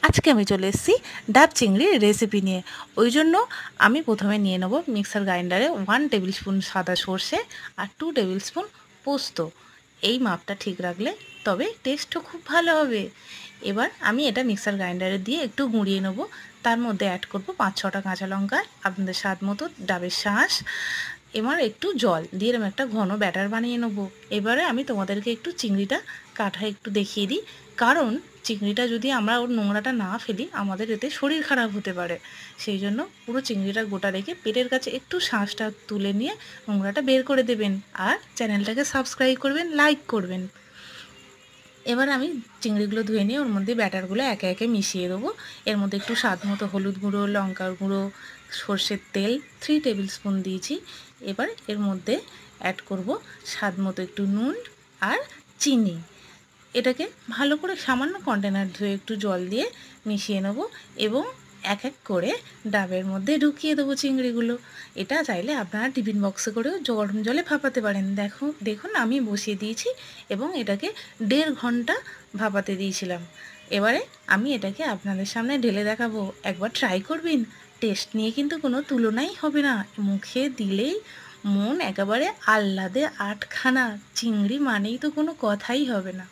আজকে আমি চলে এসেছি ডাব চিংড়ির রেসিপি নিয়ে। ওই জন্য আমি প্রথমে নিয়ে নেব মিক্সার গ্রাইন্ডারে 1 টেবিল স্পুন সাদা সর্ষে আর 2 টেবিল স্পুন পোস্ত। এই মাপটা ঠিক রাখলে তবে টেস্টও খুব ভালো হবে। এবার আমি এটা মিক্সার গ্রাইন্ডারে দিয়ে একটু গুঁড়িয়ে নেব। তার মধ্যে অ্যাড করব 5-6টা কাঁচা লঙ্কা, আপনাদের স্বাদ মতো ডাবের শাঁস, এবার একটু জল দিয়ে এরকম একটা ঘন ব্যাটার বানিয়ে নেব। এবারে আমি তোমাদেরকে একটু চিংড়িটা কাটা একটু দেখিয়ে দিই, কারণ চিংড়িটা যদি আমরা ওর নোংরাটা না ফেলি আমাদের এতে শরীর খারাপ হতে পারে। সেই জন্য পুরো চিংড়িটা গোটা রেখে পেটের কাছে একটু শাঁসটা তুলে নিয়ে নোংরাটা বের করে দেবেন। আর চ্যানেলটাকে সাবস্ক্রাইব করবেন, লাইক করবেন। এবার আমি চিংড়িগুলো ধুয়ে নিয়ে ওর মধ্যে ব্যাটারগুলো একে একে মিশিয়ে দেবো। এর মধ্যে একটু স্বাদ মতো হলুদ গুঁড়ো, লঙ্কার গুঁড়ো, সর্ষের তেল 3 টেবিল স্পুন দিয়েছি। এবার এর মধ্যে অ্যাড করব স্বাদ মতো একটু নুন আর চিনি। এটাকে ভালো করে সামান্য কন্টেনার ধুয়ে একটু জল দিয়ে মিশিয়ে নেব এবং এক এক করে ডাবের মধ্যে ঢুকিয়ে দেবো চিংড়িগুলো। এটা চাইলে আপনারা টিফিন বক্সে করেও গরম জলে ভাপাতে পারেন। দেখুন আমি বসিয়ে দিয়েছি এবং এটাকে 1.5 ঘন্টা ভাপাতে দিয়েছিলাম। এবারে আমি এটাকে আপনাদের সামনে ঢেলে দেখাবো, একবার ট্রাই করবেন। টেস্ট নিয়ে কিন্তু কোনো তুলনাই হবে না, মুখে দিলেই মন একেবারে আহ্লাদে আটখানা। চিংড়ি মানেই তো কোনো কথাই হবে না।